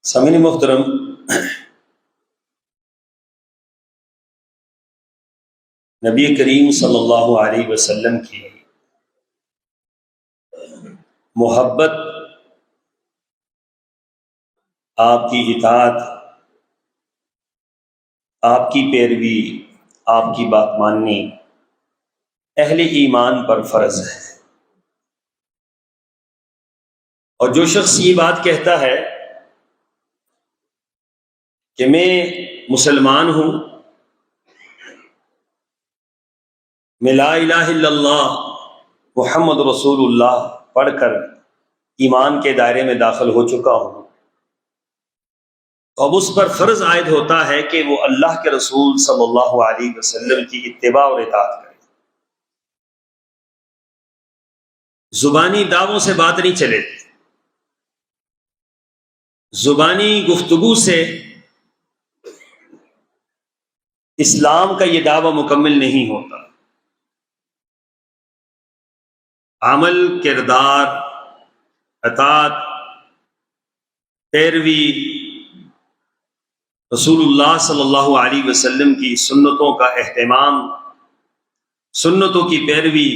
سامعین محترم، نبی کریم صلی اللہ علیہ وسلم کی محبت، آپ کی اطاعت، آپ کی پیروی، آپ کی بات ماننی اہل ایمان پر فرض ہے۔ اور جو شخص یہ بات کہتا ہے کہ میں مسلمان ہوں، میں لا الہ الا اللہ محمد رسول اللہ پڑھ کر ایمان کے دائرے میں داخل ہو چکا ہوں، تو اب اس پر فرض عائد ہوتا ہے کہ وہ اللہ کے رسول صلی اللہ علیہ وسلم کی اتباع اور اطاعت کرے۔ زبانی دعووں سے بات نہیں چلے، زبانی گفتگو سے اسلام کا یہ دعویٰ مکمل نہیں ہوتا۔ عمل، کردار، اطاعت، پیروی، رسول اللہ صلی اللہ علیہ وسلم کی سنتوں کا اہتمام، سنتوں کی پیروی،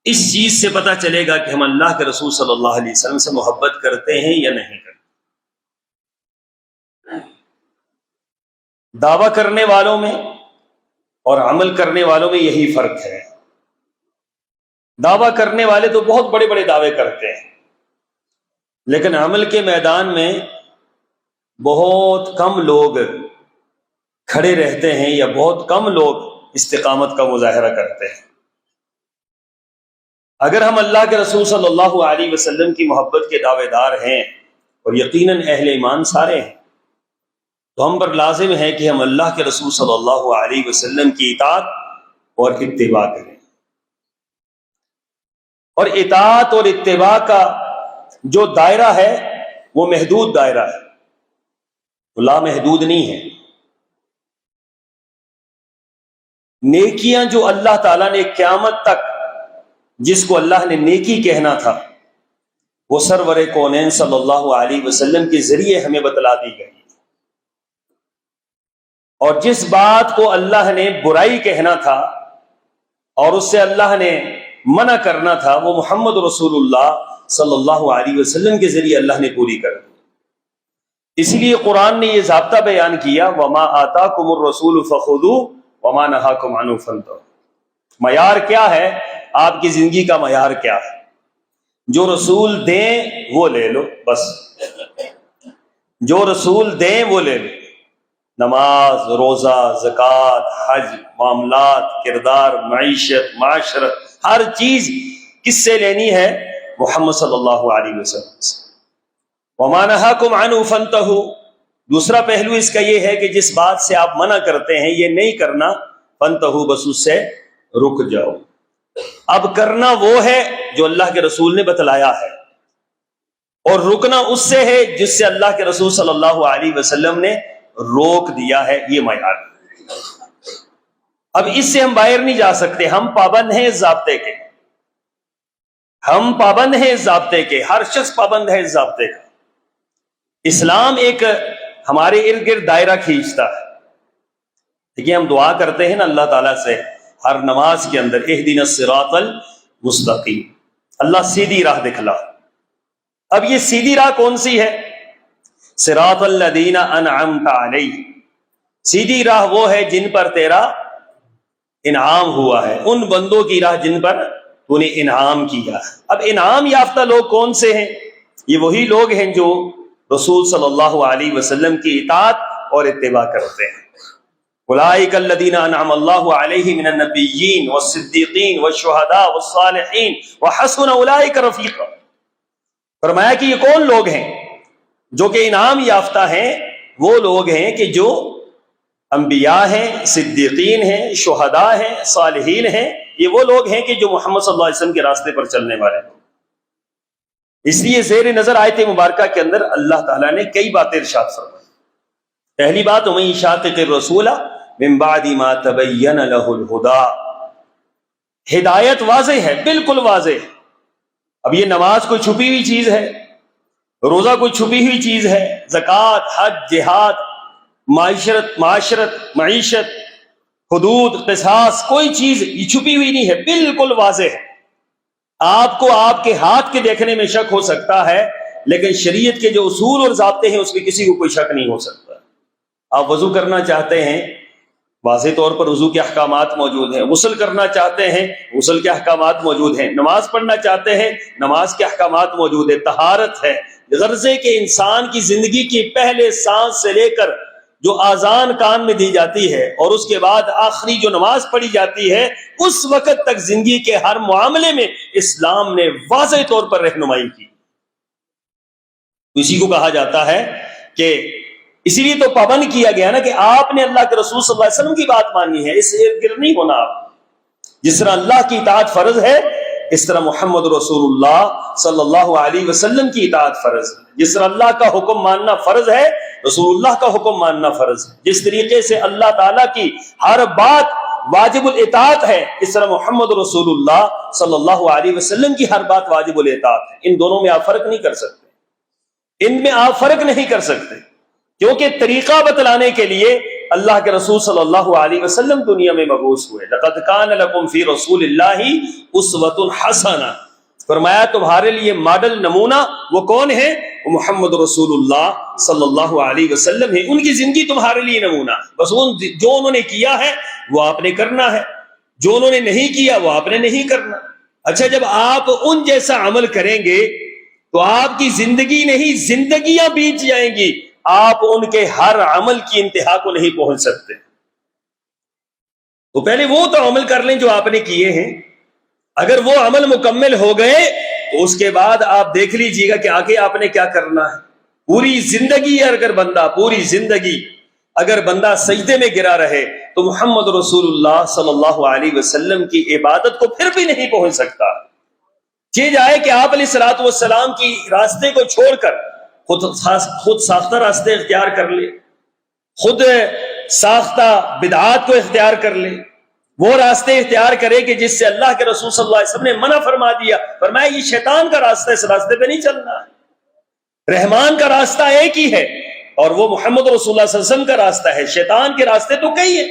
اس چیز سے پتہ چلے گا کہ ہم اللہ کے رسول صلی اللہ علیہ وسلم سے محبت کرتے ہیں یا نہیں کرتے۔ دعویٰ کرنے والوں میں اور عمل کرنے والوں میں یہی فرق ہے۔ دعویٰ کرنے والے تو بہت بڑے بڑے دعوے کرتے ہیں، لیکن عمل کے میدان میں بہت کم لوگ کھڑے رہتے ہیں یا بہت کم لوگ استقامت کا مظاہرہ کرتے ہیں۔ اگر ہم اللہ کے رسول صلی اللہ علیہ وسلم کی محبت کے دعوے دار ہیں، اور یقیناً اہل ایمان سارے ہیں، تو ہم پر لازم ہے کہ ہم اللہ کے رسول صلی اللہ علیہ وسلم کی اطاعت اور اتباع کریں۔ اور اطاعت اور اتباع کا جو دائرہ ہے وہ محدود دائرہ ہے، وہ لامحدود نہیں ہے۔ نیکیاں جو اللہ تعالیٰ نے قیامت تک جس کو اللہ نے نیکی کہنا تھا، وہ سرور کونین صلی اللہ علیہ وسلم کے ذریعے ہمیں بتلا دی گئی، اور جس بات کو اللہ نے برائی کہنا تھا اور اس سے اللہ نے منع کرنا تھا، وہ محمد رسول اللہ صلی اللہ علیہ وسلم کے ذریعے اللہ نے پوری کر دی۔ اس لیے قرآن نے یہ ضابطہ بیان کیا، وَمَا آتَاكُمُ الرَّسُولُ فَخُذُوهُ وَمَا نَهَاكُمْ عَنْهُ فَانْتَهُوا۔ معیار کیا ہے؟ آپ کی زندگی کا معیار کیا ہے؟ جو رسول دیں وہ لے لو، بس جو رسول دیں وہ لے لو۔ نماز، روزہ، زکوٰۃ، حج، معاملات، کردار، معیشت، معاشرت، ہر چیز کس سے لینی ہے؟ محمد صلی اللہ علیہ وسلم سے۔ وَمَا نَهَاكُمْ عَنْهُ فَانْتَهُوا۔ دوسرا پہلو اس کا یہ ہے کہ جس بات سے آپ منع کرتے ہیں یہ نہیں کرنا، فَانْتَهُوا، بس اس سے رک جاؤ۔ اب کرنا وہ ہے جو اللہ کے رسول نے بتلایا ہے، اور رکنا اس سے ہے جس سے اللہ کے رسول صلی اللہ علیہ وسلم نے روک دیا ہے، یہ معیار۔ اب اس سے ہم باہر نہیں جا سکتے، ہم پابند ہیں اس ضابطے کے، ہم پابند ہیں اس ضابطے کے، ہر شخص پابند ہے اس ضابطے کا۔ اسلام ایک ہمارے ارد گرد دائرہ کھینچتا ہے۔ دیکھیے، ہم دعا کرتے ہیں نا اللہ تعالیٰ سے ہر نماز کے اندر، اہدنا الصراط المستقیم، اللہ سیدھی راہ دکھلا۔ اب یہ سیدھی راہ کون سی ہے؟ صراط الذین انعمت علیہم، سیدھی راہ وہ ہے جن پر تیرا انعام ہوا ہے، ان بندوں کی راہ جن پر تو نے انعام کیا ہے۔ اب انعام یافتہ لوگ کون سے ہیں؟ یہ وہی لوگ ہیں جو رسول صلی اللہ علیہ وسلم کی اطاعت اور اتباع کرتے ہیں۔ اولئک الذین انعم اللہ علیہم من النبیین والصدیقین والشہداء والصالحین وحسن اولئک رفیقا۔ فرمایا کہ یہ کون لوگ ہیں جو کہ انعام یافتہ ہیں؟ وہ لوگ ہیں کہ جو انبیاء ہیں، صدیقین ہیں، شہداء ہیں، صالحین ہیں۔ یہ وہ لوگ ہیں کہ جو محمد صلی اللہ علیہ وسلم کے راستے پر چلنے والے ہیں۔ اس لیے زیر نظر آیت مبارکہ کے اندر اللہ تعالیٰ نے کئی باتیں ارشاد فرمائی۔ پہلی بات، وَمَن يُشَاقِقِ الرَّسُولَ مِن بَعْدِ مَا تَبَيَّنَ لَهُ الْهُدَىٰ۔ ہدایت واضح ہے، بالکل واضح ہے۔ اب یہ نماز کوئی چھپی ہوئی چیز ہے؟ روزہ کوئی چھپی ہوئی چیز ہے؟ زکوٰۃ، حج، جہاد، معیشت، حدود، قصاص، کوئی چیز یہ چھپی ہوئی نہیں ہے، بالکل واضح ہے۔ آپ کو آپ کے ہاتھ کے دیکھنے میں شک ہو سکتا ہے، لیکن شریعت کے جو اصول اور ضابطے ہیں اس میں کسی کو کوئی شک نہیں ہو سکتا۔ آپ وضو کرنا چاہتے ہیں، واضح طور پر وضو کے احکامات موجود ہیں۔ غسل کرنا چاہتے ہیں، غسل کے احکامات موجود ہیں۔ نماز پڑھنا چاہتے ہیں، نماز کے احکامات موجود ہیں۔ طہارت ہے، غرضے کہ انسان کی زندگی کی پہلے سانس سے لے کر جو آذان کان میں دی جاتی ہے اور اس کے بعد آخری جو نماز پڑھی جاتی ہے، اس وقت تک زندگی کے ہر معاملے میں اسلام نے واضح طور پر رہنمائی کی۔ اسی کو کہا جاتا ہے کہ اسی لیے تو پابند کیا گیا نا کہ آپ نے اللہ کے رسول صلی اللہ علیہ وسلم کی بات مانی ہے، اس سے گر نہیں ہونا۔ آپ جس طرح اللہ کی اطاعت فرض ہے، اس طرح محمد رسول اللہ صلی اللہ علیہ وسلم کی اطاعت فرض ہے۔ جس طرح اللہ کا حکم ماننا فرض ہے، رسول اللہ کا حکم ماننا فرض ہے۔ جس طریقے سے اللہ تعالیٰ کی ہر بات واجب الاطاعت ہے، اس طرح محمد رسول اللہ صلی اللہ علیہ وسلم کی ہر بات واجب الاطاعت ہے۔ ان دونوں میں آپ فرق نہیں کر سکتے، ان میں آپ فرق نہیں کر سکتے، کیونکہ طریقہ بتلانے کے لیے اللہ کے رسول صلی اللہ علیہ وسلم دنیا میں مبعوث ہوئے۔ لقد کان لکم فی رسول اللہ اسوۃ حسنہ، فرمایا تمہارے لیے ماڈل نمونہ وہ کون ہے؟ وہ محمد رسول اللہ صلی اللہ علیہ وسلم ہے۔ ان کی زندگی تمہارے لیے نمونہ، بس جو انہوں نے کیا ہے وہ آپ نے کرنا ہے، جو انہوں نے نہیں کیا وہ آپ نے نہیں کرنا۔ اچھا، جب آپ ان جیسا عمل کریں گے تو آپ کی زندگی نہیں، زندگیاں بیت جائیں گی، آپ ان کے ہر عمل کی انتہا کو نہیں پہنچ سکتے۔ تو پہلے وہ تو عمل کر لیں جو آپ نے کیے ہیں، اگر وہ عمل مکمل ہو گئے تو اس کے بعد آپ دیکھ لیجئے گا کہ آگے آپ نے کیا کرنا ہے۔ پوری زندگی اگر بندہ سجدے میں گرا رہے تو محمد رسول اللہ صلی اللہ علیہ وسلم کی عبادت کو پھر بھی نہیں پہنچ سکتا۔ یہ جائے کہ آپ علیہ الصلوۃ والسلام کی راستے کو چھوڑ کر خود ساختہ راستے اختیار کر لے، خود ساختہ بدعات کو اختیار کر لے، وہ راستے اختیار کرے کہ جس سے اللہ کے رسول صلی اللہ علیہ وسلم نے منع فرما دیا، فرمایا یہ شیطان کا راستہ ہے، اس راستے پہ نہیں چلنا ہے۔ رحمان کا راستہ ایک ہی ہے اور وہ محمد رسول اللہ صلی اللہ علیہ وسلم کا راستہ ہے۔ شیطان کے راستے تو کئی ہیں،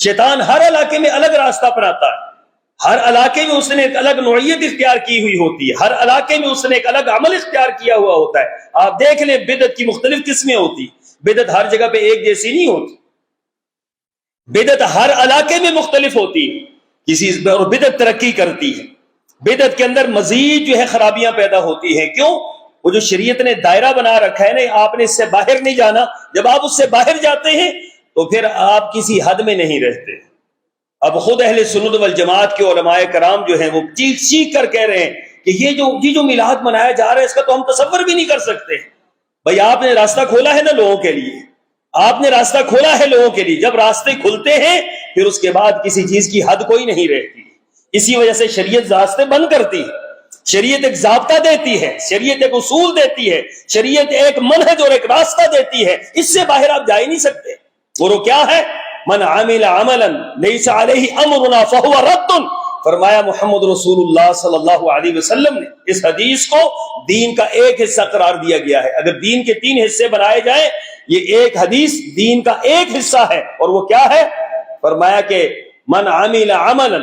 شیطان ہر علاقے میں الگ راستہ اپناتا ہے، ہر علاقے میں اس نے ایک الگ نوعیت اختیار کی ہوئی ہوتی ہے، ہر علاقے میں اس نے ایک الگ عمل اختیار کیا ہوا ہوتا ہے۔ آپ دیکھ لیں بدعت کی مختلف قسمیں ہوتی، بدعت ہر جگہ پہ ایک جیسی نہیں ہوتی، بدعت ہر علاقے میں مختلف ہوتی ہے، کسی اور بدعت ترقی کرتی ہے، بدعت کے اندر مزید جو ہے خرابیاں پیدا ہوتی ہیں۔ کیوں؟ وہ جو شریعت نے دائرہ بنا رکھا ہے نا، آپ نے اس سے باہر نہیں جانا، جب آپ اس سے باہر جاتے ہیں تو پھر آپ کسی حد میں نہیں رہتے۔ اب خود اہل سنت والجماعت کے علماء کرام جو ہیں وہ چیخ چیخ کر کہہ رہے ہیں کہ یہ جو میلاد منایا جا رہا ہے اس کا تو ہم تصور بھی نہیں کر سکتے۔ بھائی آپ نے راستہ کھولا ہے نا لوگوں کے لیے، آپ نے راستہ کھولا ہے لوگوں کے لیے، جب راستے کھلتے ہیں پھر اس کے بعد کسی چیز کی حد کوئی نہیں رہتی۔ اسی وجہ سے شریعت راستے بند کرتی ہے، شریعت ایک ضابطہ دیتی ہے، شریعت ایک اصول دیتی ہے، شریعت ایک منہج اور ایک راستہ دیتی ہے، اس سے باہر آپ جا ہی نہیں سکتے۔ اور وہ کیا ہے؟ من عمل عملا لیس علیہ امرنا فہو رد، فرمایا محمد رسول اللہ صلی اللہ علیہ وسلم نے اس حدیث کو دین کا ایک حصہ قرار دیا گیا ہے۔ اگر دین کے 3 حصے بنائے جائیں، یہ ایک حدیث دین کا ایک حصہ ہے، اور وہ کیا ہے؟ فرمایا کہ من عمل عملا،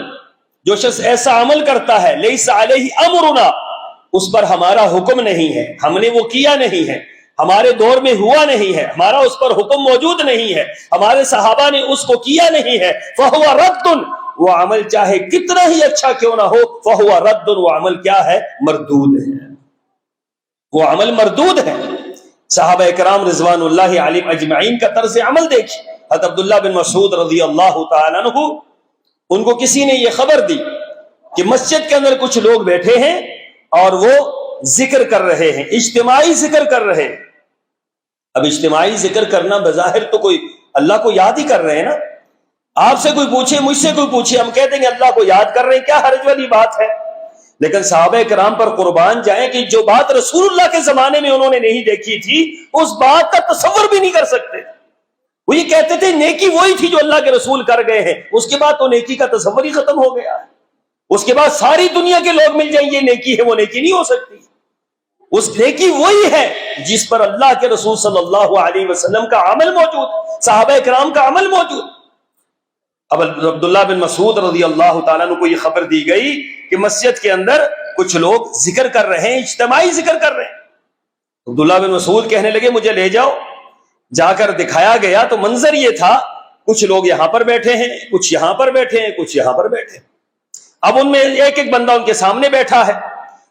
جو شخص ایسا عمل کرتا ہے لیس علیہ امرنا، اس پر ہمارا حکم نہیں ہے، ہم نے وہ کیا نہیں ہے، ہمارے دور میں ہوا نہیں ہے، ہمارا اس پر حکم موجود نہیں ہے، ہمارے صحابہ نے اس کو کیا نہیں ہے، فہو رد، وہ عمل چاہے کتنا ہی اچھا کیوں نہ ہو، فہو رد، وہ عمل کیا ہے؟ مردود ہے، وہ عمل مردود ہے۔ صحابہ کرام رضوان اللہ علیہم اجمعین کا طرز عمل دیکھیں۔ حضرت عبداللہ بن مسعود رضی اللہ تعالیٰ عنہ، ان کو کسی نے یہ خبر دی کہ مسجد کے اندر کچھ لوگ بیٹھے ہیں اور وہ ذکر کر رہے ہیں، اجتماعی ذکر کر رہے ہیں۔ اب اجتماعی ذکر کرنا بظاہر تو کوئی اللہ کو یاد ہی کر رہے ہیں نا، آپ سے کوئی پوچھے، مجھ سے کوئی پوچھے، ہم کہہ دیں گے اللہ کو یاد کر رہے ہیں، کیا حرج والی بات ہے؟ لیکن صحابہ کرام پر قربان جائیں کہ جو بات رسول اللہ کے زمانے میں انہوں نے نہیں دیکھی تھی، اس بات کا تصور بھی نہیں کر سکتے۔ وہ یہ کہتے تھے نیکی وہی تھی جو اللہ کے رسول کر گئے ہیں، اس کے بعد تو نیکی کا تصور ہی ختم ہو گیا ہے، اس کے بعد ساری دنیا کے لوگ مل جائیں یہ نیکی ہے، وہ نیکی نہیں ہو سکتی۔ اس نیکی وہی ہے جس پر اللہ کے رسول صلی اللہ علیہ وسلم کا عمل موجود، صحابہ کرام کا عمل موجود۔ اب عبداللہ بن مسعود رضی اللہ تعالیٰ عنہ کو یہ خبر دی گئی کہ مسجد کے اندر کچھ لوگ ذکر کر رہے ہیں، اجتماعی ذکر کر رہے ہیں۔ عبداللہ بن مسعود کہنے لگے مجھے لے جاؤ۔ جا کر دکھایا گیا تو منظر یہ تھا، کچھ لوگ یہاں پر بیٹھے ہیں، کچھ یہاں پر بیٹھے ہیں، کچھ یہاں پر بیٹھے ہیں۔ اب ان میں ایک ایک بندہ ان کے سامنے بیٹھا ہے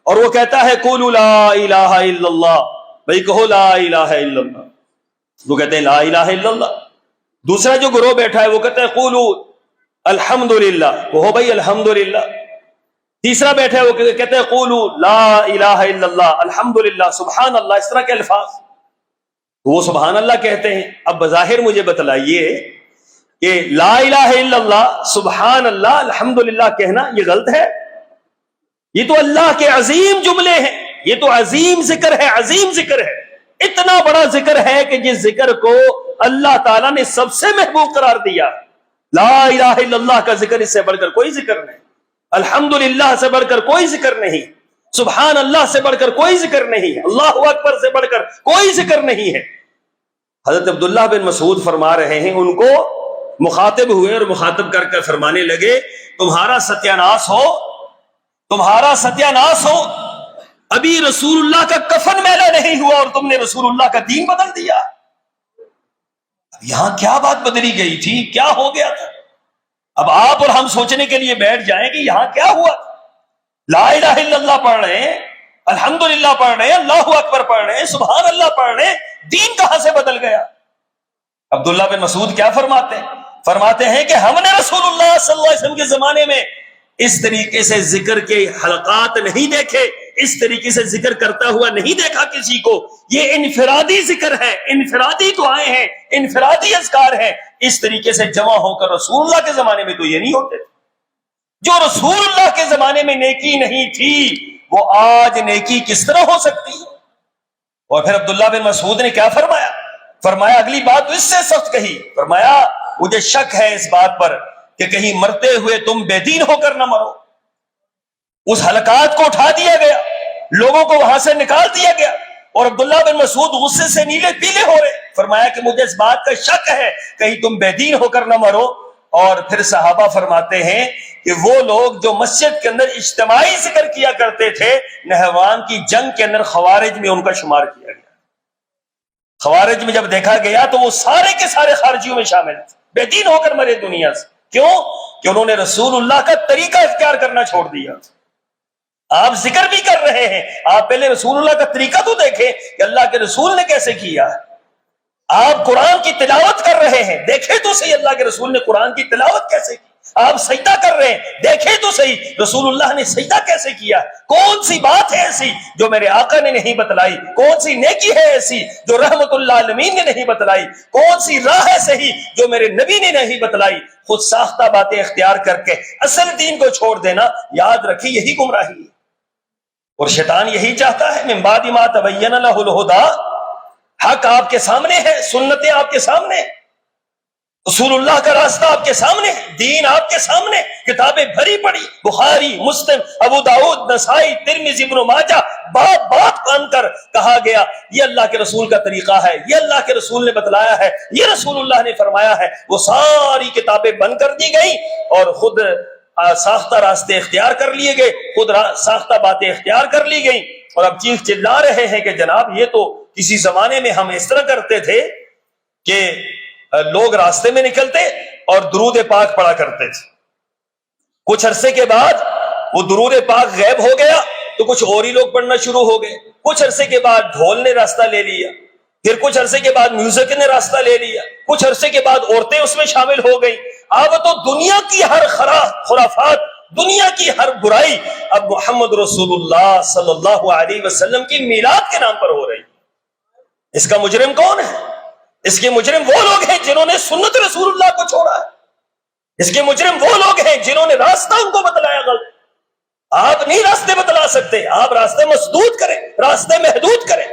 اور وہ کہتا ہے قولوا لا الہ الا اللہ، بھائی کہو لا الہ الا اللہ۔ وہ کہتے ہیں لا الہ الا اللہ۔ دوسرا جو گروہ بیٹھا ہے وہ کہتا ہے قولوا الحمدللہ، کہو بھائی الحمدللہ۔ تیسرا بیٹھا ہے وہ کہتے ہیں قولوا لا الہ الا اللہ الحمدللہ سبحان اللہ، اس طرح کے الفاظ وہ سبحان اللہ کہتے ہیں۔ اب بظاہر مجھے بتلائیے کہ لا الہ الا اللہ سبحان اللہ الحمدللہ کہنا یہ غلط ہے؟ یہ تو اللہ کے عظیم جملے ہیں، یہ تو عظیم ذکر ہے، عظیم ذکر ہے، اتنا بڑا ذکر ہے کہ جس ذکر کو اللہ تعالیٰ نے سب سے محبوب قرار دیا۔ لا الہ الا اللہ کا ذکر اس سے بڑھ کر کوئی ذکر نہیں، الحمدللہ سے بڑھ کر کوئی ذکر نہیں، سبحان اللہ سے بڑھ کر کوئی ذکر نہیں، اللہ اکبر سے بڑھ کر کوئی ذکر نہیں ہے۔ حضرت عبداللہ بن مسعود فرما رہے ہیں، ان کو مخاطب ہوئے اور مخاطب کر کے فرمانے لگے تمہارا ستیاناس ہو، تمہارا ستیاناس ہو، ابھی رسول اللہ کا کفن میلا نہیں ہوا اور تم نے رسول اللہ کا دین بدل دیا۔ اب یہاں کیا بات بدلی گئی تھی، کیا ہو گیا تھا؟ اب آپ اور ہم سوچنے کے لیے بیٹھ جائیں کہ یہاں کیا ہوا تھا۔ لا الہ الا اللہ پڑھ رہے ہیں، الحمدللہ پڑھ رہے ہیں، اللہ اکبر پڑھ رہے ہیں، سبحان اللہ پڑھ رہے ہیں، دین کہاں سے بدل گیا؟ عبداللہ بن مسعود کیا فرماتے ہیں؟ فرماتے ہیں کہ ہم نے رسول اللہ صلی اللہ علیہ وسلم کے زمانے میں اس طریقے سے ذکر کے حلقات نہیں دیکھے، اس طریقے سے ذکر کرتا ہوا نہیں دیکھا کسی کو۔ یہ انفرادی ذکر ہے، انفرادی دعائیں ہیں، انفرادی اذکار ہیں، اس طریقے سے جمع ہو کر رسول اللہ کے زمانے میں تو یہ نہیں ہوتے۔ جو رسول اللہ کے زمانے میں نیکی نہیں تھی وہ آج نیکی کس طرح ہو سکتی ہے؟ اور پھر عبداللہ بن مسعود نے کیا فرمایا؟ فرمایا اگلی بات اس سے سخت کہی، فرمایا مجھے شک ہے اس بات پر کہ کہیں مرتے ہوئے تم بے دین ہو کر نہ مرو۔ اس حلقات کو اٹھا دیا گیا، لوگوں کو وہاں سے نکال دیا گیا اور عبداللہ بن مسعود غصے سے نیلے پیلے ہو رہے۔ فرمایا کہ مجھے اس بات کا شک ہے کہیں تم بے دین ہو کر نہ مرو۔ اور پھر صحابہ فرماتے ہیں کہ وہ لوگ جو مسجد کے اندر اجتماعی ذکر کیا کرتے تھے، نہروان کی جنگ کے اندر خوارج میں ان کا شمار کیا گیا۔ خوارج میں جب دیکھا گیا تو وہ سارے کے سارے خارجیوں میں شامل تھے، بے دین ہو کر مرے دنیا سے۔ کیوں؟ کہ انہوں نے رسول اللہ کا طریقہ اختیار کرنا چھوڑ دیا۔ آپ ذکر بھی کر رہے ہیں، آپ پہلے رسول اللہ کا طریقہ تو دیکھیں کہ اللہ کے رسول نے کیسے کیا ہے۔ آپ قرآن کی تلاوت کر رہے ہیں، دیکھیں تو صحیح اللہ کے رسول نے قرآن کی تلاوت کیسے کی۔ آپ سجدہ کر رہے ہیں، دیکھیں تو صحیح رسول اللہ نے سجدہ کیسے کیا۔ کون سی بات ہے ایسی جو میرے آقا نے نہیں بتلائی؟ کون سی نیکی ہے ایسی جو رحمت اللہ عالمین نے نہیں بتلائی؟ کون سی راہ ہے صحیح جو میرے نبی نے نہیں بتلائی؟ خود ساختہ باتیں اختیار کر کے اصل دین کو چھوڑ دینا، یاد رکھیں یہی گمراہی ہے۔ اور شیطان یہی چاہتا ہے، من بعد ما تبین لہ الہدی، حق آپ کے سامنے ہے، سنتیں آپ کے سامنے، رسول اللہ کا راستہ آپ کے سامنے، دین آپ کے سامنے، کتابیں بھری پڑی، بخاری، مسلم، ابو داؤد، نسائی، ترمذی، ابن ماجہ، بات بات کان کر کہا گیا یہ اللہ کے رسول کا طریقہ ہے، یہ اللہ کے رسول نے بتلایا ہے، یہ رسول اللہ نے فرمایا ہے۔ وہ ساری کتابیں بند کر دی گئی اور خود ساختہ راستے اختیار کر لیے گئے، خود ساختہ باتیں اختیار کر لی گئیں۔ اور اب چیخ چلا رہے ہیں کہ جناب یہ تو کسی زمانے میں ہم اس طرح کرتے تھے کہ لوگ راستے میں نکلتے اور درود پاک پڑھا کرتے تھے، کچھ عرصے کے بعد وہ درود پاک غائب ہو گیا تو کچھ اور ہی لوگ پڑھنا شروع ہو گئے، کچھ عرصے کے بعد ڈھول نے راستہ لے لیا، پھر کچھ عرصے کے بعد میوزک نے راستہ لے لیا، کچھ عرصے کے بعد عورتیں اس میں شامل ہو گئی۔ اب تو دنیا کی ہر خرافات، دنیا کی ہر برائی اب محمد رسول اللہ صلی اللہ علیہ وسلم کی میلاد کے نام پر ہو رہی۔ اس کا مجرم کون ہے؟ اس کے مجرم وہ لوگ ہیں جنہوں نے سنت رسول اللہ کو چھوڑا ہے، اس کے مجرم وہ لوگ ہیں جنہوں نے راستہ ان کو بتلایا غلط۔ آپ نہیں راستے بتلا سکتے، آپ راستے مسدود کریں، راستے محدود کریں،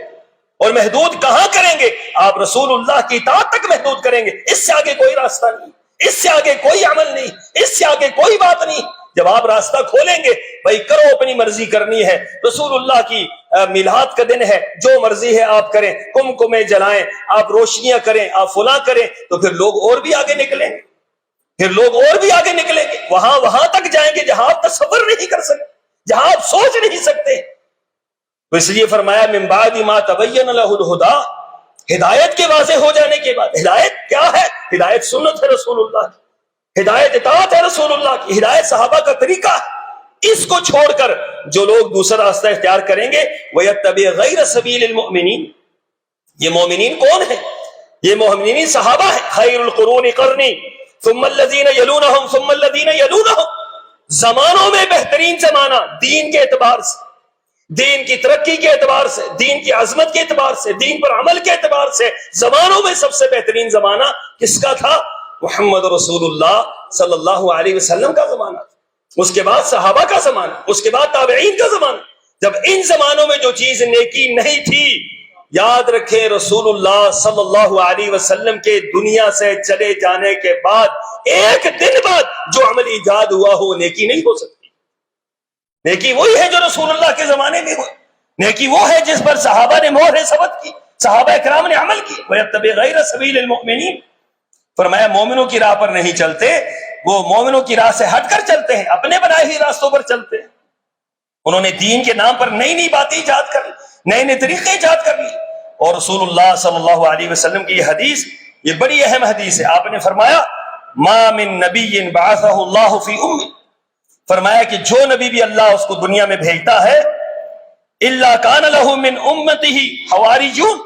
اور محدود کہاں کریں گے؟ آپ رسول اللہ کی اطاعت تک محدود کریں گے، اس سے آگے کوئی راستہ نہیں، اس سے آگے کوئی عمل نہیں، اس سے آگے کوئی بات نہیں۔ جب آپ راستہ کھولیں گے بھائی کرو اپنی مرضی کرنی ہے، رسول اللہ کی میلاد کا دن ہے، جو مرضی ہے آپ کریں، کمکمے جلائیں، آپ روشنیاں کریں، آپ فلاں کریں، تو پھر لوگ اور بھی آگے نکلیں گے، پھر لوگ اور بھی آگے نکلیں گے، وہاں تک جائیں گے جہاں آپ تصور نہیں کر سکتے، جہاں آپ سوچ نہیں سکتے۔ تو اس لیے فرمایا من بعد ما تبین لہ الہدی، ہدایت کے واضح ہو جانے کے بعد۔ ہدایت کیا ہے؟ ہدایت سنت ہے رسول اللہ کی، ہدایت اطاعت ہے رسول اللہ کی، ہدایت صحابہ کا طریقہ ہے۔ اس کو چھوڑ کر جو لوگ دوسرا راستہ اختیار کریں گے وَيَتَّبِعْ غَيْرَ سَبِيلِ الْمُؤْمِنِينَ، یہ مومنین کون ہیں؟ یہ مومنین صحابہ ہیں۔ خیر القرون قرنی ثم الذین یلونہم ثم الذین یلونہم، زمانوں میں بہترین زمانہ دین کے اعتبار سے، دین کی ترقی کے اعتبار سے، دین کی عظمت کے اعتبار سے، دین پر عمل کے اعتبار سے زمانوں میں سب سے بہترین زمانہ کس کا تھا؟ محمد رسول اللہ صلی اللہ علیہ وسلم کا زمانہ تھا۔ اس کے بعد صحابہ کا زمانہ، اس کے بعد تابعین کا زمانہ۔ جب ان زمانوں میں جو چیز نیکی نہیں تھی، یاد رکھیں رسول اللہ صلی اللہ علیہ وسلم کے دنیا سے چلے جانے کے بعد ایک دن بعد جو عمل ایجاد ہوا ہو نیکی نہیں ہو سکتی۔ نیکی وہی ہے جو رسول اللہ کے زمانے میں ہوئی، نیکی وہ ہے جس پر صحابہ نے مہر ثبت کی، صحابہ اکرام نے عمل کی۔ وَيَتَّبِعْ غَيْرَ سَبِيلِ الْمُؤْمِنِينَ، فرمایا مومنوں کی راہ پر نہیں چلتے، وہ مومنوں کی راہ سے ہٹ کر چلتے ہیں، اپنے بنائے ہوئے راستوں پر چلتے ہیں۔ انہوں نے دین کے نام پر نئی نئی باتیں ایجاد کر لی، نئے نئے طریقے ایجاد کر لی۔ اور رسول اللہ صلی اللہ علیہ وسلم کی یہ حدیث، یہ بڑی اہم حدیث ہے۔ آپ نے فرمایا ما من نبی بعثہ اللہ فی امی، فرمایا کہ جو نبی بھی اللہ اس کو دنیا میں بھیجتا ہے الا کان لہ من امتہ حواریون،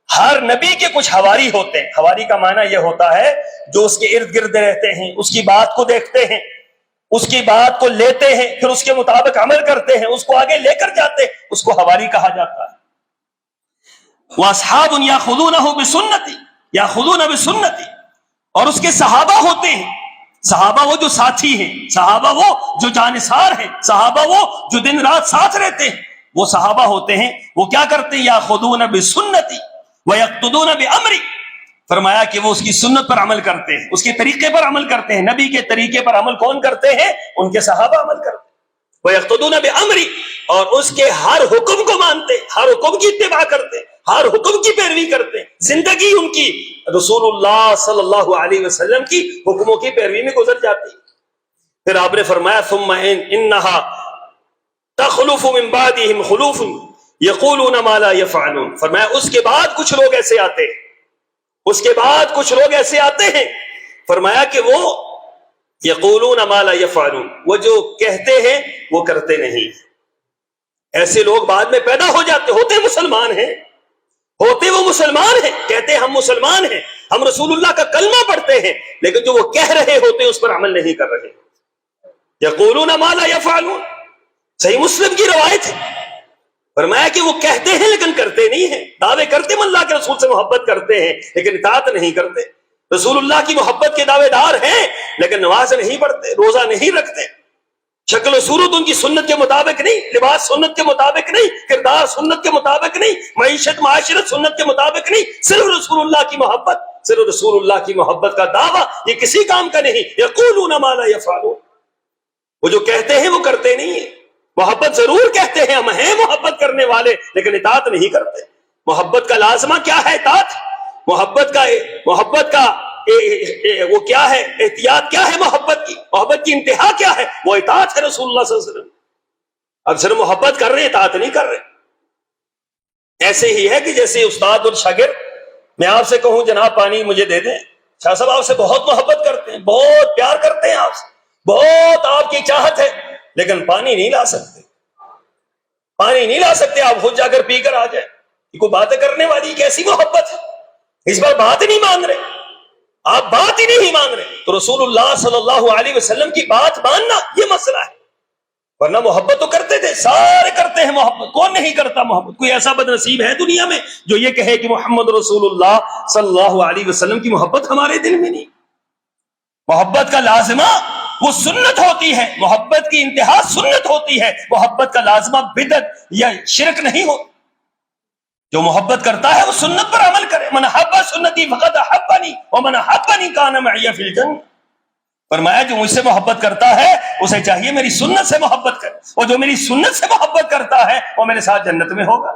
ہر نبی کے کچھ حواری ہوتے ہیں۔ حواری کا معنی یہ ہوتا ہے جو اس کے ارد گرد رہتے ہیں، اس کی بات کو دیکھتے ہیں، اس کی بات کو لیتے ہیں، پھر اس کے مطابق عمل کرتے ہیں، اس کو آگے لے کر جاتے ہیں، اس کو حواری کہا جاتا ہے۔ وَأَصْحَابٌ يَأْخُذُونَهُ بِسُنَّتِي، يَأْخُذُونَ بِسُنَّتِي، اور اس کے صحابہ ہوتے ہیں، صحابہ وہ جو ساتھی ہیں، صحابہ وہ جو جانثار ہیں، صحابہ وہ جو دن رات ساتھ رہتے ہیں، وہ صحابہ ہوتے ہیں۔ وہ کیا کرتے ہیں؟ یاخذون بسنتی ویقتدون بامری، فرمایا کہ وہ اس کی سنت پر عمل کرتے ہیں، اس کے طریقے پر عمل کرتے ہیں۔ نبی کے طریقے پر عمل کون کرتے ہیں؟ ان کے صحابہ عمل کرتے ہیں۔ ویقتدون بامری، اور اس کے ہر حکم کو مانتے، ہر حکم کی اتباع کرتے، ہر حکم کی پیروی کرتے، زندگی ان کی رسول اللہ صلی اللہ علیہ وسلم کی حکموں کی پیروی میں گزر جاتی۔ پھر آپ نے فرمایا ثم انہا تخلف من بعدہم خلوف یقولون ما لا یفعلون، فرمایا اس کے بعد کچھ لوگ ایسے آتے ہیں، اس کے بعد کچھ لوگ ایسے آتے ہیں، فرمایا کہ وہ یقولون ما لا یفعلون، وہ جو کہتے ہیں وہ کرتے نہیں۔ ایسے لوگ بعد میں پیدا ہو جاتے، ہوتے مسلمان ہیں، ہوتے وہ مسلمان ہیں، کہتے ہم مسلمان ہیں، ہم رسول اللہ کا کلمہ پڑھتے ہیں، لیکن جو وہ کہہ رہے ہوتے اس پر عمل نہیں کر رہے۔ یقولون ما لا یفعلون، صحیح مسلم کی روایت ہے، فرمایا کہ وہ کہتے ہیں لیکن کرتے نہیں ہیں، دعوے کرتے ہیں اللہ کے رسول سے محبت کرتے ہیں لیکن اطاعت نہیں کرتے، رسول اللہ کی محبت کے دعوے دار ہیں لیکن نماز نہیں پڑھتے، روزہ نہیں رکھتے، شکل و صورت ان کی سنت کے مطابق نہیں، لباس سنت کے مطابق نہیں، کردار سنت کے مطابق نہیں، معیشت معاشرت سنت کے مطابق نہیں، صرف رسول اللہ کی محبت، صرف رسول اللہ کی محبت کا دعویٰ، یہ کسی کام کا نہیں۔ یقولون ما لا یفعلون، وہ جو کہتے ہیں وہ کرتے نہیں ہیں۔ محبت ضرور کہتے ہیں، ہم ہیں محبت کرنے والے، لیکن اطاعت نہیں کرتے۔ محبت کا لازمہ کیا ہے؟ اطاعت۔ محبت کا وہ کیا ہے؟ احتیاط کیا ہے محبت کی؟ محبت کی انتہا کیا ہے؟ وہ اطاعت ہے رسول اللہ صلی اللہ علیہ وسلم۔ اب صرف محبت کر رہے ہیں، اطاعت نہیں کر رہے۔ ایسے ہی ہے کہ جیسے استاد اور شاگرد، میں آپ سے کہوں جناب پانی مجھے دے دیں، شاہ صاحب آپ سے بہت محبت کرتے ہیں، بہت پیار کرتے ہیں، آپ سے بہت آپ کی چاہت ہے، لیکن پانی نہیں لا سکتے، پانی نہیں لا سکتے، آپ خود جا کر پی کر آ جائیں۔ یہ کوئی باتیں کرنے والی کیسی محبت ہے؟ اس بار بات ہی نہیں مان رہے، آپ بات ہی نہیں مان رہے۔ تو رسول اللہ صلی اللہ علیہ وسلم کی بات ماننا یہ مسئلہ ہے، ورنہ محبت تو کرتے تھے، سارے کرتے ہیں محبت، کون نہیں کرتا محبت؟ کوئی ایسا بد نصیب ہے دنیا میں جو یہ کہے کہ محمد رسول اللہ صلی اللہ علیہ وسلم کی محبت ہمارے دل میں نہیں؟ محبت کا لازمہ وہ سنت ہوتی ہے، محبت کی انتہا سنت ہوتی ہے، محبت کا لازمہ بدعت یا شرک نہیں ہو۔ جو محبت کرتا ہے وہ سنت پر عمل کرے، من حب سنتی فقد احبنی ومن احبنی کان معی فی الجنہ۔ فرمایا جو مجھ سے محبت کرتا ہے اسے چاہیے میری سنت سے محبت کر، اور جو میری سنت سے محبت کرتا ہے وہ میرے ساتھ جنت میں ہوگا۔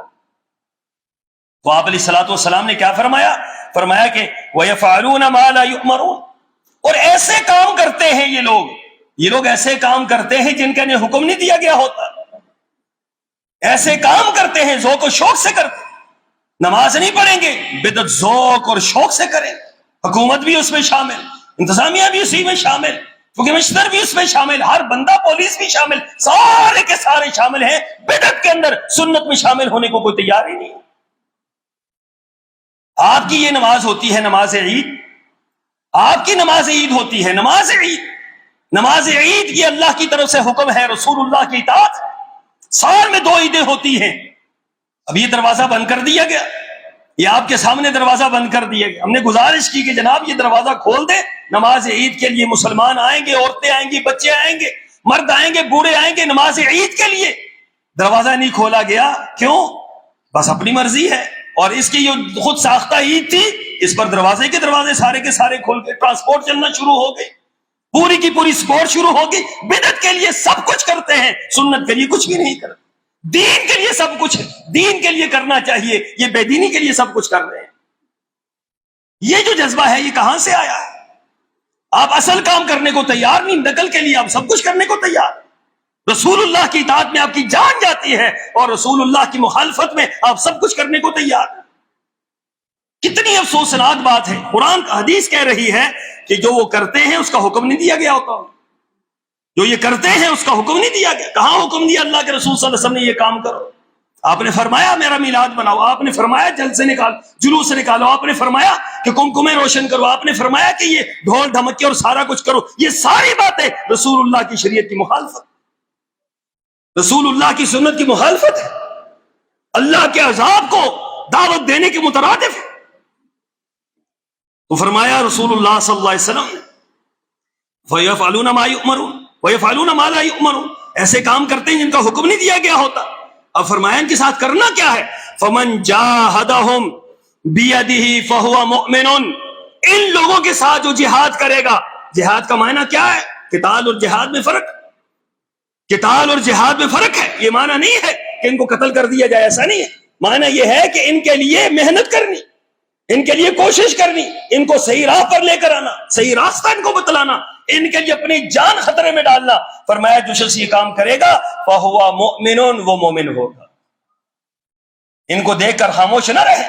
تو آپ علیہ الصلوۃ والسلام نے کیا فرمایا؟ فرمایا کہ وَيَفْعَلُونَ مَا لَا يُؤْمَرُونَ، اور ایسے کام کرتے ہیں یہ لوگ ایسے کام کرتے ہیں جن کا انہیں حکم نہیں دیا گیا ہوتا، ایسے کام کرتے ہیں ذوق و شوق سے کرتے ہیں۔ نماز نہیں پڑھیں گے، بدعت ذوق اور شوق سے کریں، حکومت بھی اس میں شامل، انتظامیہ بھی اسی میں شامل، کمشنر بھی اس میں شامل، ہر بندہ پولیس بھی شامل، سارے کے سارے شامل ہیں بدعت کے اندر، سنت میں شامل ہونے کو کوئی تیار ہی نہیں۔ آپ کی یہ نماز ہوتی ہے نماز عید، آپ کی نماز عید ہوتی ہے نماز عید، نماز عید کی اللہ کی طرف سے حکم ہے، رسول اللہ کی اطاعت۔ سال میں 2 عیدیں ہوتی ہیں، اب یہ دروازہ بند کر دیا گیا، یہ آپ کے سامنے دروازہ بند کر دیا گیا۔ ہم نے گزارش کی کہ جناب یہ دروازہ کھول دیں، نماز عید کے لیے مسلمان آئیں گے، عورتیں آئیں گی، بچے آئیں گے، مرد آئیں گے، بوڑھے آئیں گے نماز عید کے لیے۔ دروازہ نہیں کھولا گیا، کیوں؟ بس اپنی مرضی ہے، اور اس کی جو خود ساختہ عید تھی اس پر دروازے کے دروازے سارے کے سارے کھول کے ٹرانسپورٹ چلنا شروع ہو گئی، پوری کی پوری سپورٹ شروع ہوگی۔ بدعت کے لیے سب کچھ کرتے ہیں، سنت کے لیے کچھ بھی نہیں کرتے۔ دین کے لیے سب کچھ ہے، دین کے لیے کرنا چاہیے، یہ بے دینی کے لیے سب کچھ کر رہے ہیں۔ یہ جو جذبہ ہے یہ کہاں سے آیا ہے؟ آپ اصل کام کرنے کو تیار نہیں، نقل کے لیے آپ سب کچھ کرنے کو تیار۔ رسول اللہ کی اطاعت میں آپ کی جان جاتی ہے، اور رسول اللہ کی مخالفت میں آپ سب کچھ کرنے کو تیار ہیں۔ کتنی افسوسناک بات ہے، قرآن کا حدیث کہہ رہی ہے کہ جو وہ کرتے ہیں اس کا حکم نہیں دیا گیا ہوتا، جو یہ کرتے ہیں اس کا حکم نہیں دیا گیا۔ کہاں حکم دیا اللہ کے رسول صلی اللہ علیہ وسلم نے یہ کام کرو؟ آپ نے فرمایا میرا میلاد مناؤ، آپ نے فرمایا جلسے نکالو، جلوس نکالو، آپ نے فرمایا کہ کمکمیں روشن کرو، آپ نے فرمایا کہ یہ ڈھول ڈھمکے اور سارا کچھ کرو۔ یہ ساری باتیں رسول اللہ کی شریعت کی مخالفت، رسول اللہ کی سنت کی مخالفت ہے، اللہ کے عذاب کو دعوت دینے کے مترادف ہے۔ تو فرمایا رسول اللہ صلی اللہ علیہ وسلم نے فَيَفْعَلُونَ مَا يُؤْمَرُونَ وَيَفْعَلُونَ مَا لَا يُؤْمَرُونَ، ایسے کام کرتے ہیں جن کا حکم نہیں دیا گیا ہوتا۔ اب فرمایا ان کے ساتھ کرنا کیا ہے؟ فَمَنْ جَاهَدَهُمْ بِيَدِهِ فَهُوَ مُؤْمِنٌ، ان لوگوں کے ساتھ جو جہاد کرے گا، جہاد کا معنی کیا ہے؟ قتال اور جہاد میں فرق، قتال اور جہاد میں فرق ہے۔ یہ معنی نہیں ہے کہ ان کو قتل کر دیا جائے، ایسا نہیں ہے، معنی یہ ہے کہ ان کے لیے محنت کرنی، ان کے لیے کوشش کرنی، ان کو صحیح راہ پر لے کر آنا، صحیح راستہ ان کو بتلانا، ان کے لیے اپنی جان خطرے میں ڈالنا۔ فرمایا جو شخص یہ کام کرے گا فَهُوَ مُؤْمِنٌ، وہ مومن ہوگا۔ ان کو دیکھ کر خاموش نہ رہے،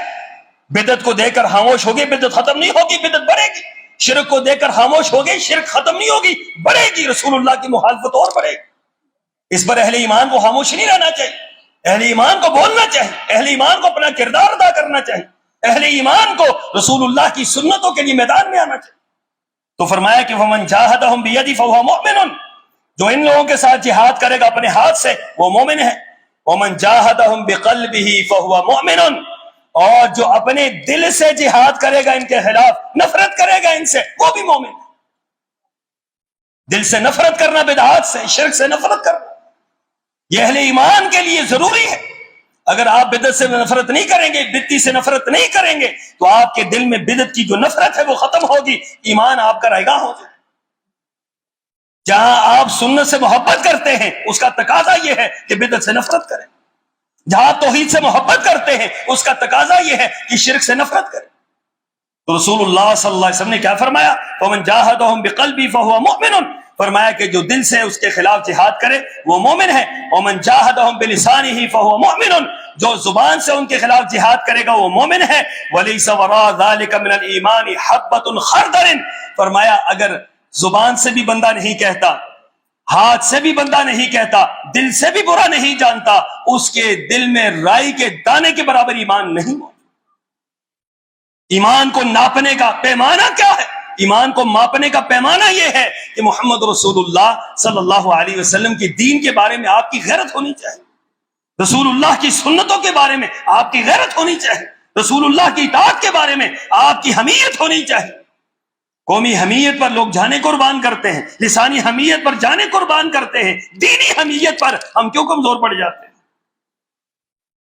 بدعت کو دیکھ کر خاموش ہوگی، بدعت ختم نہیں ہوگی، بدعت بڑھے گی۔ شرک کو دیکھ کر خاموش ہوگی، شرک ختم نہیں ہوگی، بڑھے گی۔ رسول اللہ کی مخالفت اور بڑھے گی۔ اس پر اہل ایمان کو خاموش نہیں رہنا چاہیے، اہل ایمان کو بولنا چاہیے، اہل ایمان کو اپنا کردار ادا کرنا چاہیے، اہل ایمان کو رسول اللہ کی سنتوں کے لیے میدان میں آنا چاہیے۔ تو فرمایا کہ وَمَنْ جَاهَدَهُمْ بِيَدِهِ فَهُوَ مُؤْمِنٌ، جو ان لوگوں کے ساتھ جہاد کرے گا اپنے ہاتھ سے وہ مومن ہے۔ وَمَنْ جَاهَدَهُمْ بِقَلْبِهِ فَهُوَ مُؤْمِنٌ، اور جو اپنے دل سے جہاد کرے گا ان کے خلاف، نفرت کرے گا ان سے، وہ بھی مومن ہے۔ دل سے نفرت کرنا، بدعات سے، شرک سے نفرت کرنا، یہ اہل ایمان کے لیے ضروری ہے۔ اگر آپ بدعت سے نفرت نہیں کریں گے، بدعتی سے نفرت نہیں کریں گے، تو آپ کے دل میں بدعت کی جو نفرت ہے وہ ختم ہوگی، ایمان آپ کا رائگاں ہو جائے۔ جہاں آپ سنت سے محبت کرتے ہیں اس کا تقاضا یہ ہے کہ بدعت سے نفرت کریں، جہاں توحید سے محبت کرتے ہیں اس کا تقاضا یہ ہے کہ شرک سے نفرت کریں۔ تو رسول اللہ صلی اللہ علیہ وسلم نے کیا فرمایا؟ فَمَنْ جَاهَدَهُمْ بِقَلْبِهِ فَهُوَ مُؤْمِنٌ، فرمایا کہ جو دل سے اس کے خلاف جہاد کرے وہ مومن ہے۔ وَمَنْ جَاهَدَهُمْ بِلِسَانِهِ فَهُوَ مُؤْمِنٌ، جو زبان سے ان کے خلاف جہاد کرے گا وہ مومن ہے۔ وَلَيْسَ وَرَاءَ ذَلِكَ مِنَ الْإِيمَانِ حَبَّةٌ خَرْدَلٍ، فرمایا اگر زبان سے بھی بندہ نہیں کہتا، ہاتھ سے بھی بندہ نہیں کہتا، دل سے بھی برا نہیں جانتا، اس کے دل میں رائی کے دانے کے برابر ایمان نہیں ہو۔ ایمان کو ناپنے کا پیمانہ کیا ہے؟ ایمان کو ماپنے کا پیمانہ یہ ہے کہ محمد رسول اللہ صلی اللہ علیہ وسلم کی دین کے بارے میں آپ کی غیرت ہونی چاہیے، رسول اللہ کی سنتوں کے بارے میں آپ کی غیرت ہونی چاہیے، رسول اللہ کی اطاعت کے بارے میں آپ کی حمیت ہونی چاہیے۔ قومی حمیت پر لوگ جانے قربان کرتے ہیں، لسانی حمیت پر جانے قربان کرتے ہیں، دینی حمیت پر ہم کیوں کمزور پڑ جاتے ہیں؟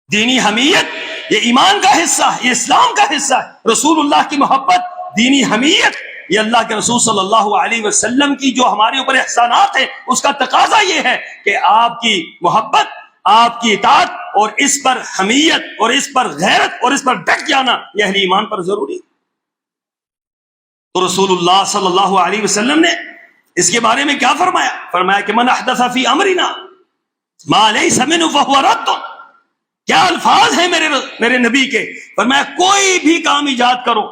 دینی حمیت یہ ایمان کا حصہ ہے، یہ اسلام کا حصہ ہے۔ رسول اللہ کی محبت، دینی حمیت یہ اللہ کے رسول صلی اللہ علیہ وسلم کی جو ہمارے اوپر احسانات ہیں اس کا تقاضا یہ ہے کہ آپ کی محبت، آپ کی اطاعت اور اس پر حمیت اور اس پر غیرت اور اس پر ڈٹ جانا یہ اہل ایمان پر ضروری ہے۔ تو رسول اللہ صلی اللہ علیہ وسلم نے اس کے بارے میں کیا فرمایا؟ فرمایا کہ من احدث فی امرنا ما لیس منہ فہو رد۔ کیا الفاظ ہیں میرے نبی کے؟ فرمایا کوئی بھی کام ایجاد کرو،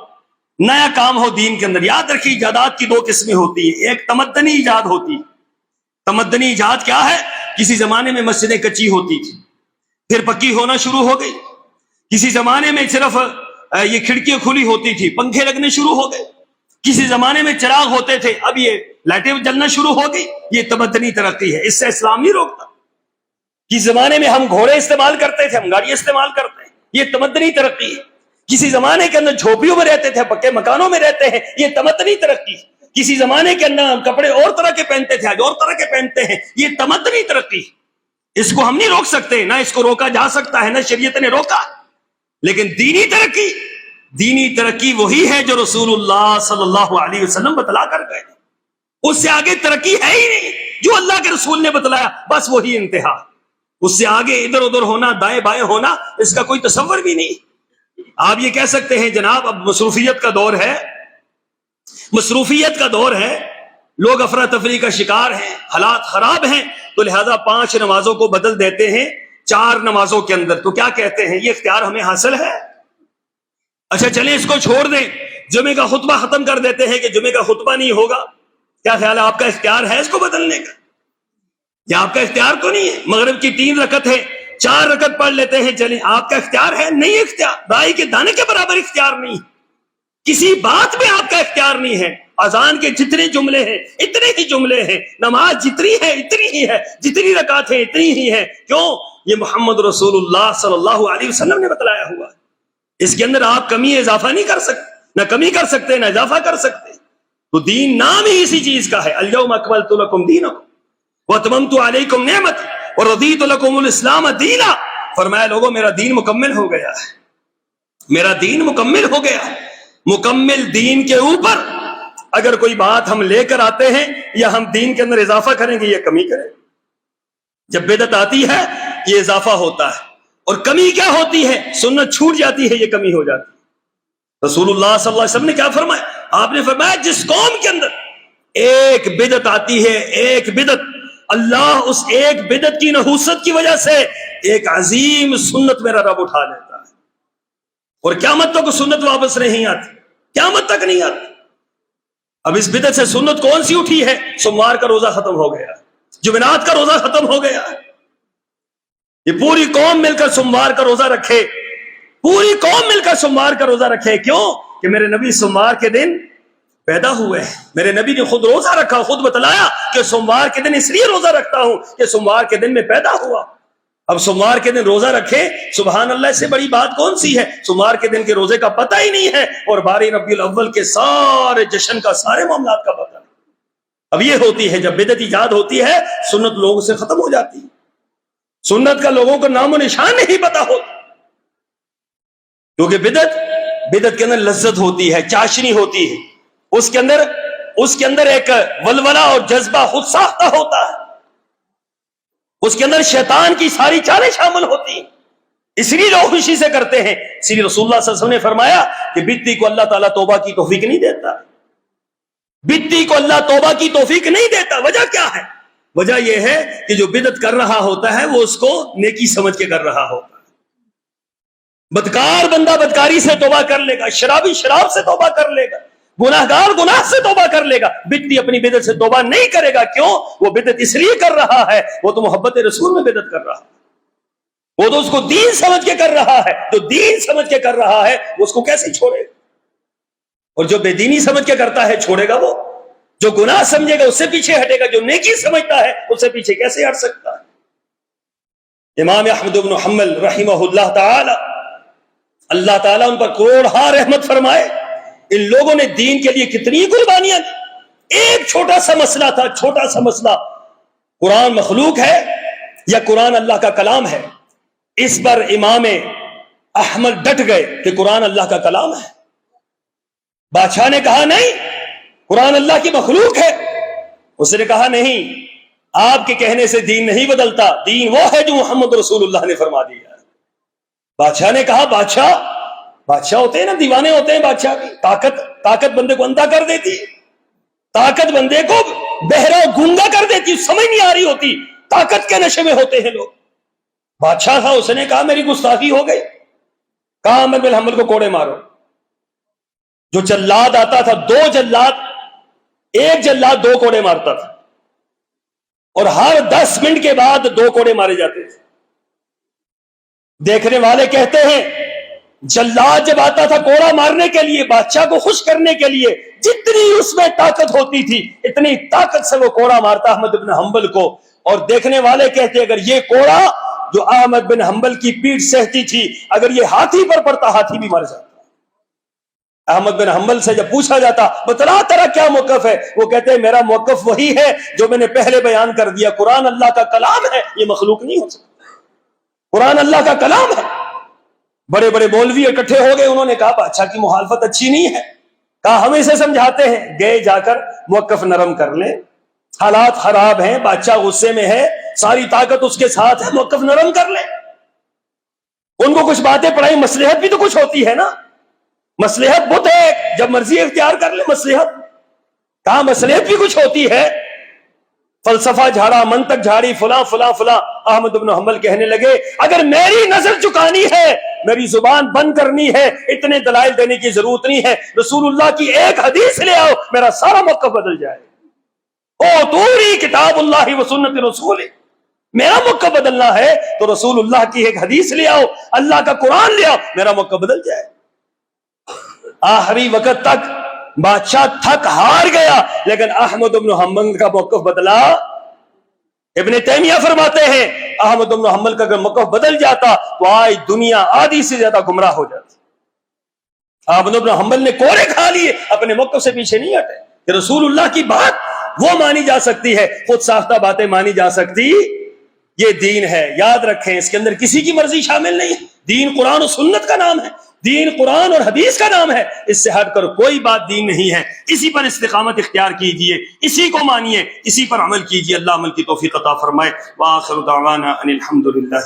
نیا کام ہو دین کے اندر۔ یاد رکھیے ایجادات کی دو قسمیں ہوتی ہیں، ایک تمدنی ایجاد ہوتی ہے۔ تمدنی ایجاد کیا ہے؟ کسی زمانے میں مسجدیں کچی ہوتی تھی، پھر پکی ہونا شروع ہو گئی۔ کسی زمانے میں صرف یہ کھڑکیاں کھلی ہوتی تھی، پنکھے لگنے شروع ہو گئے۔ کسی زمانے میں چراغ ہوتے تھے، اب یہ لائٹیں جلنا شروع ہو گئی۔ یہ تمدنی ترقی ہے، اس سے اسلام نہیں روکتا۔ کسی زمانے میں ہم گھوڑے استعمال کرتے تھے، ہم گاڑیاں استعمال کرتے ہیں، یہ تمدنی ترقی ہے۔ کسی زمانے کے اندر جھوپڑیوں میں رہتے تھے، پکے مکانوں میں رہتے ہیں، یہ تمدنی ترقی ہے۔ کسی زمانے کے اندر کپڑے اور طرح کے پہنتے تھے، آج اور طرح کے پہنتے ہیں، یہ تمدنی ترقی۔ اس کو ہم نہیں روک سکتے، نہ اس کو روکا جا سکتا ہے، نہ شریعت نے روکا۔ لیکن دینی ترقی وہی ہے جو رسول اللہ صلی اللہ علیہ وسلم بتلا کر گئے۔ اس سے آگے ترقی ہے ہی نہیں، جو اللہ کے رسول نے بتلایا بس وہی انتہا۔ اس سے آگے ادھر ادھر ہونا، دائیں بائیں ہونا، اس کا کوئی تصور بھی نہیں۔ آپ یہ کہہ سکتے ہیں جناب اب مصروفیت کا دور ہے، مصروفیت کا دور ہے، لوگ افراتفری کا شکار ہیں، حالات خراب ہیں، تو لہذا 5 نمازوں کو بدل دیتے ہیں 4 نمازوں کے اندر۔ تو کیا کہتے ہیں یہ اختیار ہمیں حاصل ہے؟ اچھا چلیں اس کو چھوڑ دیں، جمعے کا خطبہ ختم کر دیتے ہیں کہ جمعے کا خطبہ نہیں ہوگا۔ کیا خیال ہے آپ کا اختیار ہے اس کو بدلنے کا؟ یہ آپ کا اختیار تو نہیں ہے۔ مغرب کی 3 رکعت ہے، 4 رکعت پڑھ لیتے ہیں، چلیں آپ کا اختیار ہے؟ نہیں اختیار، رائی کے دانے کے برابر اختیار نہیں، کسی بات میں آپ کا اختیار نہیں ہے۔ اذان کے جتنے جملے ہیں اتنے ہی جملے ہیں، نماز جتنی ہے اتنی ہی ہے، جتنی رکعت ہیں اتنی ہی ہے۔ کیوں؟ یہ محمد رسول اللہ صلی اللہ علیہ وسلم نے بتلایا ہوا ہے۔ اس کے اندر آپ کمی اضافہ نہیں کر سکتے، نہ کمی کر سکتے نہ اضافہ کر سکتے۔ تو دین نام ہی اسی چیز کا ہے، الیوم اکملت لکم دینکم واتممت علیکم نعمتی ورضیت لکم الاسلام دینا۔ فرمایا لوگوں میرا دین مکمل ہو گیا ہے، میرا دین مکمل ہو گیا۔ مکمل دین کے اوپر اگر کوئی بات ہم لے کر آتے ہیں یا ہم دین کے اندر اضافہ کریں گے، یہ کمی کریں۔ جب بدعت آتی ہے یہ اضافہ ہوتا ہے، اور کمی کیا ہوتی ہے؟ سنت چھوٹ جاتی ہے، یہ کمی ہو جاتی ہے۔ رسول اللہ صلی اللہ علیہ وسلم نے کیا فرمایا؟ آپ نے فرمایا جس قوم کے اندر ایک بدعت آتی ہے، ایک بدعت، اللہ اس ایک بدعت کی نحوست کی وجہ سے ایک عظیم سنت میرا رب اٹھا لیتا ہے، اور قیامت تک سنت واپس نہیں آتی، قیامت تک نہیں آتی۔ اب اس بدعت سے سنت کون سی اٹھی ہے؟ سوموار کا روزہ ختم ہو گیا، جمعرات کا روزہ ختم ہو گیا۔ یہ پوری قوم مل کر سوموار کا روزہ رکھے، پوری قوم مل کر سوموار کا روزہ رکھے۔ کیوں؟ کہ میرے نبی سوموار کے دن پیدا ہوئے ہیں، میرے نبی نے خود روزہ رکھا، خود بتلایا کہ سوموار کے دن اس لیے روزہ رکھتا ہوں کہ سوموار کے دن میں پیدا ہوا۔ اب سوموار کے دن روزہ رکھے، سبحان اللہ، اس سے بڑی بات کون سی ہے؟ سوموار کے دن کے روزے کا پتہ ہی نہیں ہے، اور 12 ربیع الاول کے سارے جشن کا، سارے معاملات کا پتہ نہیں۔ اب یہ ہوتی ہے جب بدعت ایجاد ہوتی ہے، سنت لوگوں سے ختم ہو جاتی ہے، سنت کا لوگوں کو نام و نشان نہیں پتا ہوتا، کیونکہ بدعت کے اندر لذت ہوتی ہے، چاشنی ہوتی ہے، اس کے اندر ایک ولولہ اور جذبہ خود ساختہ ہوتا ہے، اس کے اندر شیطان کی ساری چالیں شامل ہوتی ہیں، اس لیے لوگ خوشی سے کرتے ہیں۔ اسی لیے رسول اللہ صلی اللہ علیہ وسلم نے فرمایا کہ بدعتی کو اللہ تعالیٰ توبہ کی توفیق نہیں دیتا، بدعتی کو اللہ توبہ کی توفیق نہیں دیتا۔ وجہ کیا ہے؟ وجہ یہ ہے کہ جو بدعت کر رہا ہوتا ہے وہ اس کو نیکی سمجھ کے کر رہا ہوتا ہے۔ بدکار بندہ بدکاری سے توبہ کر لے گا، شرابی شراب سے توبہ کر لے گا، گناہگار گناہ سے توبہ کر لے گا، بدعتی اپنی بدعت سے توبہ نہیں کرے گا۔ کیوں؟ وہ بدعت اس لیے کر رہا ہے، وہ تو محبت رسول میں بدعت کر رہا ہے، وہ تو اس کو دین سمجھ کے کر رہا ہے، جو دین سمجھ کے کر رہا ہے وہ اس کو کیسے چھوڑے گا؟ اور جو بے دینی سمجھ کے کرتا ہے چھوڑے گا وہ؟ جو گناہ سمجھے گا اس سے پیچھے ہٹے گا، جو نیکی سمجھتا ہے اس سے پیچھے کیسے ہٹ سکتا ہے؟ امام احمد بن حنبل رحمہ اللہ تعالی، اللہ تعالیٰ ان پر کروڑہا رحمت فرمائے، ان لوگوں نے دین کے لیے کتنی قربانیاں دی۔ ایک چھوٹا سا مسئلہ تھا، چھوٹا سا مسئلہ، قرآن مخلوق ہے یا قرآن اللہ کا کلام ہے؟ اس پر امام احمد ڈٹ گئے کہ قرآن اللہ کا کلام ہے۔ بادشاہ نے کہا نہیں، قرآن اللہ کی مخلوق ہے؟ اس نے کہا نہیں، آپ کے کہنے سے دین نہیں بدلتا، دین وہ ہے جو محمد رسول اللہ نے فرما دیا۔ بادشاہ نے کہا بادشاہ ہوتے ہیں نا، دیوانے ہوتے ہیں بادشاہ کی، طاقت بندے کو اندھا کر دیتی، طاقت بندے کو بہرا گونگا کر دیتی، سمجھ نہیں آ رہی ہوتی، طاقت کے نشے میں ہوتے ہیں لوگ۔ بادشاہ تھا، اس نے کہا میری گستاخی ہو گئی، کہا احمد بن حنبل کو کوڑے مارو۔ جو جلاد آتا تھا، ایک جلاد 2 کوڑے مارتا تھا، اور ہر 10 منٹ کے بعد 2 کوڑے مارے جاتے تھے۔ دیکھنے والے کہتے ہیں جلاد جب آتا تھا کوڑا مارنے کے لیے، بادشاہ کو خوش کرنے کے لیے، جتنی اس میں طاقت ہوتی تھی اتنی طاقت سے وہ کوڑا مارتا احمد بن حنبل کو، اور دیکھنے والے کہتے ہیں اگر یہ کوڑا جو احمد بن حنبل کی پیٹھ سہتی تھی اگر یہ ہاتھی پر پڑتا ہاتھی بھی مر جاتا۔ احمد بن حنبل سے جب پوچھا جاتا بتلا تیرا کیا موقف ہے، وہ کہتے ہیں میرا موقف وہی ہے جو میں نے پہلے بیان کر دیا، قرآن اللہ کا کلام ہے، یہ مخلوق نہیں ہو سکتا، قرآن اللہ کا کلام ہے۔ بڑے بڑے مولوی اکٹھے ہو گئے، انہوں نے کہا بادشاہ کی مخالفت اچھی نہیں ہے، کہا ہم اسے سمجھاتے ہیں، گئے جا کر موقف نرم کر لیں، حالات خراب ہیں، بادشاہ غصے میں ہے، ساری طاقت اس کے ساتھ ہے، موقف نرم کر لیں۔ ان کو کچھ باتیں پڑھائی، مصلحت بھی تو کچھ ہوتی ہے نا، مصلحت بت ہے، جب مرضی اختیار کر لے مصلحت، کہاں مصلحت بھی کچھ ہوتی ہے۔ فلسفہ جھاڑا، منطق جھاڑی، فلاں فلاں فلاں۔ احمد بن حنبل کہنے لگے اگر میری نظر چکانی ہے، میری زبان بند کرنی ہے، اتنے دلائل دینے کی ضرورت نہیں ہے، رسول اللہ کی ایک حدیث لے آؤ، میرا سارا موقف بدل جائے۔ او توری کتاب اللہ و سنت رسول، میرا موقف بدلنا ہے تو رسول اللہ کی ایک حدیث لے آؤ، اللہ کا قرآن لے آؤ، میرا موقف بدل جائے۔ آخری وقت تک بادشاہ تھک ہار گیا، لیکن احمد بن حنبل کا موقف بدلا۔ ابن تیمیہ فرماتے ہیں احمد بن حنبل کا اگر موقف بدل جاتا تو آج دنیا آدھی سے زیادہ گمراہ ہو جاتی۔ احمد بن حنبل نے کوڑے کھا لیے، اپنے موقف سے پیچھے نہیں ہٹے کہ رسول اللہ کی بات وہ مانی جا سکتی ہے، خود ساختہ باتیں مانی جا سکتی، یہ دین ہے۔ یاد رکھیں اس کے اندر کسی کی مرضی شامل نہیں ہے، دین قرآن و سنت کا نام ہے، دین قرآن اور حدیث کا نام ہے، اس سے ہٹ کر کوئی بات دین نہیں ہے۔ اسی پر استقامت اختیار کیجئے، اسی کو مانیے، اسی پر عمل کیجئے۔ اللہ عمل کی توفیق عطا فرمائے۔ وآخر دعوانا ان الحمد للہ۔